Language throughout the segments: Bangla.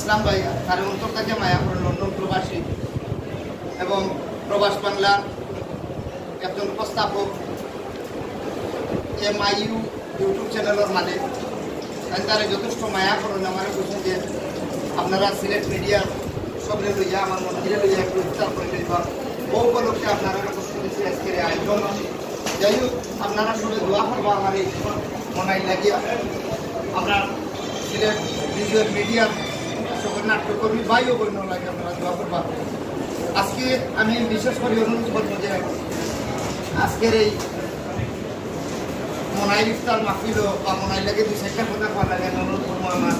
ইসলাম ভাই তার অন্তর থেকে মায়া করেন লন্ডন প্রবাসী এবং প্রবাস বাংলার একজন উপস্থাপক MIU ইউটিউব চ্যানেলের মালিক তারা যথেষ্ট মায়া করেন আমার বলছেন যে আপনারা সিলেট মিডিয়ার সবরে লইয়া আমার মন্দিরে লইয়া একটু উত্তার করে নিবা ও উপলক্ষে আপনারা উপস্থিত আজকের আয়োজন যাই হোক আপনারা সবাই দোয়া করবো আমার এই মনাই লাগিয়া আমরা সিলেট ভিজুয়াল মিডিয়ার সকল নাট্যকর্মী ভাইও বন্য লাগে আপনারা দোয়া করবা। আজকে আমি বিশেষ করে অনুরোধ করবো যে আজকের এই মনাই ইফতার মাহফিল বা মনাই লাগে দুই চারটা কথা কোয়া লাগে অনুরোধ করবো আমার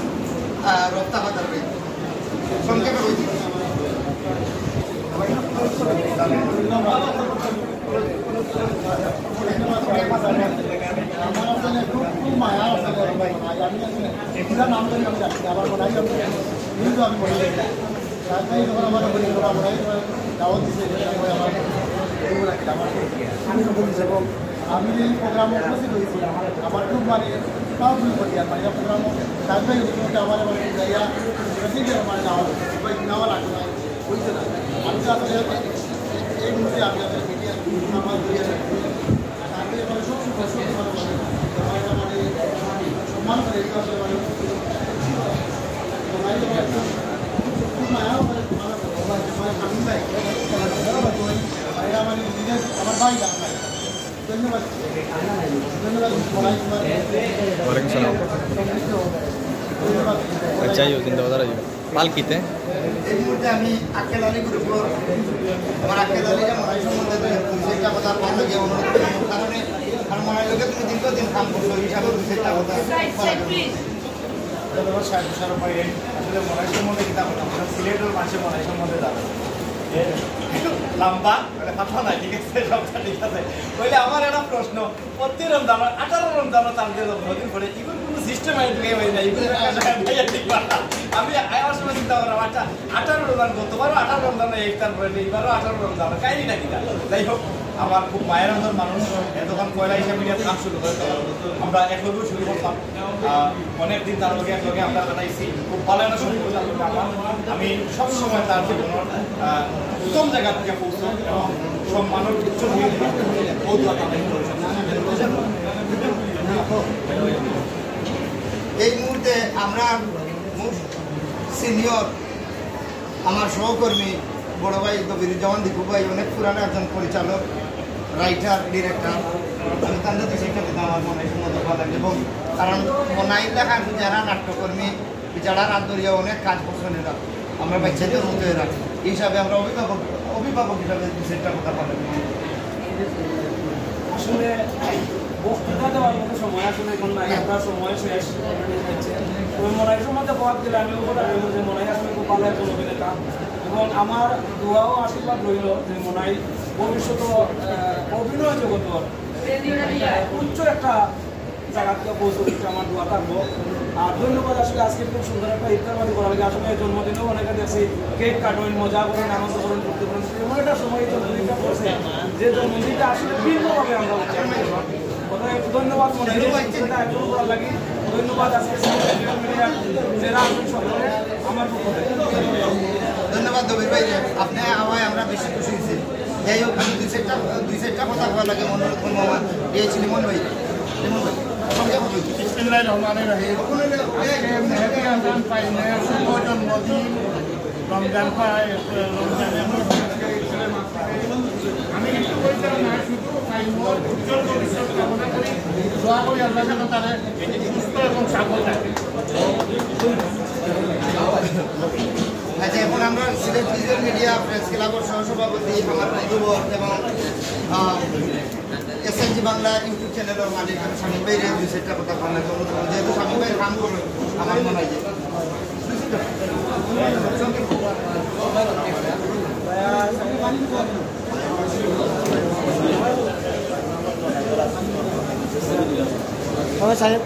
রপ্তা বাজারে সংক্ষেপে বলছি খুব মায়া নাম ধরে আমি যাচ্ছি আবার মনে হয় কিন্তু আমি মনে হয় তারপরে যখন আমার মনে হয় দাওয়াত দিচ্ছে এবং আমি এই প্রোগ্রামে উপস্থিত হয়েছি আমার খুব মানে পাওয়ারফুল করি আর মানে প্রোগ্রাম তারপরে আমার যাইয়া মানে নেওয়া লাগবে না বুঝছে না আমি তো আসলে এই মুহূর্তে আপনাদের মিডিয়া আমার তারপরে মানে সব সম্মান করে আমার ভাই ধন্যবাদ अच्छा ही होती है पाल कीते এই মুহূর্তে আমি আকেল আলী গ্রুপের আমার আকেল আলী মনাই সম্বন্ধে দুইটা কথা বলতে গিয়ে অনুরোধ করি কারণে আর মনাই লোকে তুমি দীর্ঘদিন কাম করছো হিসাবে দুইটা কথা আসলে মনাই সম্বন্ধে কিতাব আমরা সিলেটের মানুষের মনাই সম্বন্ধে জানো লম্বা মানে কথা নাই ঠিক আছে সবটা ঠিক আছে বলে আমার একটা প্রশ্ন প্রতি রমজান 18 রমজান তার দিয়ে নদীর পরে ইগুলো কোনো সিস্টেমাটিক হয়ে যায় আমি আমার সময় চিন্তা করলাম আচ্ছা 18 রমজান গতবারও 18 রমজান ইফতার করে এইবারও 18 রমজান কাহিনী নাকি যাই হোক আমার খুব মায়ের অন্তর মানুষ এতক্ষণ পয়লা হিসাবে নিয়ে কাজ শুরু করে আমরা একলগে শুরু করতাম অনেকদিন তার লগে একলগে আমরা কাটাইছি খুব ভালো একটা সম্পর্ক আমার আমি সবসময় তার জীবনের উত্তম জায়গা থেকে পৌঁছো এবং সব মানুষ উচ্চ এই মুহূর্তে আমরা সিনিয়র আমার সহকর্মী বড় ভাই কবিরুজ্জামান দীপু ভাই অনেক পুরানো একজন পরিচালক রাইটার ডিরেক্টর আমি তাদের সেটা আমার মনে সম্মত ভালো লাগে এবং কারণ মনাই লেখার যারা নাট্যকর্মী যারা রাত ধরিয়া অনেক কাজ পছন্দেরা আমরা বাচ্চাদের মতো এরা এই হিসাবে আমরা অভিভাবক হিসাবে সেটা কথা ভালো আসলে বক্তৃতা দেওয়ার মতো সময় আসলে এখন নাই আপনার সময় শেষ ওই মনাই সম্বন্ধে প্রভাব দিলে আমি যে মনাই আসলে খুব ভালো একজন অভিনেতা এবং আমার দোয়াও আশীর্বাদ রইল যে মনাই ভবিষ্যৎ অভিনয় জগৎ উচ্চ একটা জায়গাতে পৌঁছতে আমার দোয়া থাকবো। আর ধন্যবাদ আসলে আজকে খুব সুন্দর একটা ইফতারবাদী করা লাগে আসলে জন্মদিনেও অনেকে দেখছি কেক কাটেন মজা করেন আনন্দ করেন করতে পারেন এমন একটা সময় জন্মদিনটা করছে যে জন্মদিনটা আসলে ভিন্নভাবে আমরা ধন্যবাদ মনে সেটা একটু করার লাগে ধন্যবাদ আজকে যারা আসবেন সকলে আমার পক্ষ থেকে ধন্যবাদ দবির ভাই আপনি আমায় আমরা বেশি খুশি হয়েছি যাই হোক আমি দুই চারটা কথা বলা লাগে অনুরোধ করবো আমার দিয়েছি লিমন ভাই রমজান পাইলে শুভ জন্মদিন রমজান পায় আমি কিছু বলতে না শুধু উজ্জ্বল ভবিষ্যৎ কামনা করি দোয়া করি আল্লাহ যেন তারা সুস্থ এবং সফল থাকে। আচ্ছা এখন আমরা সিলেট ভিজুয়াল মিডিয়া প্রেস ক্লাবের সহসভাপতি আমার যুবক এবং SNG বাংলা ইউটিউব চ্যানেলের মালিক স্বামী ভাইয়ের দুই চারটা কথা বলার অনুরোধ করবো যেহেতু স্বামী ভাইয়ের কাম করবে আমার মনে হয় সাহেব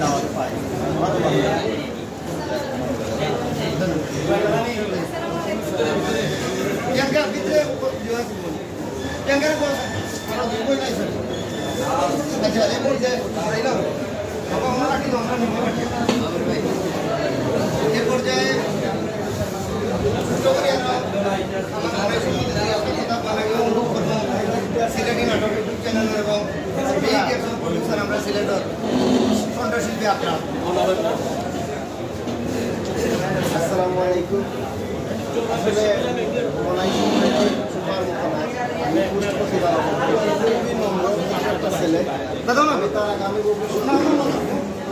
দাওয়াত পাই ভিতরে আচ্ছা এই পর্যায়ে আমরা রাখি আমরা এই পর্যায়ে সিলেটি নাটক ইউটিউব চ্যানেল এবং প্রডিউসার আমরা সিলেটের কণ্ঠশিল্পী আপনার আসসালামু আলাইকুম আসলে মনাই সুপার আমি প্রতিবার খুবই নম্র একটা ছেলে দাদা আমি তার আগামী ভবিষ্যৎ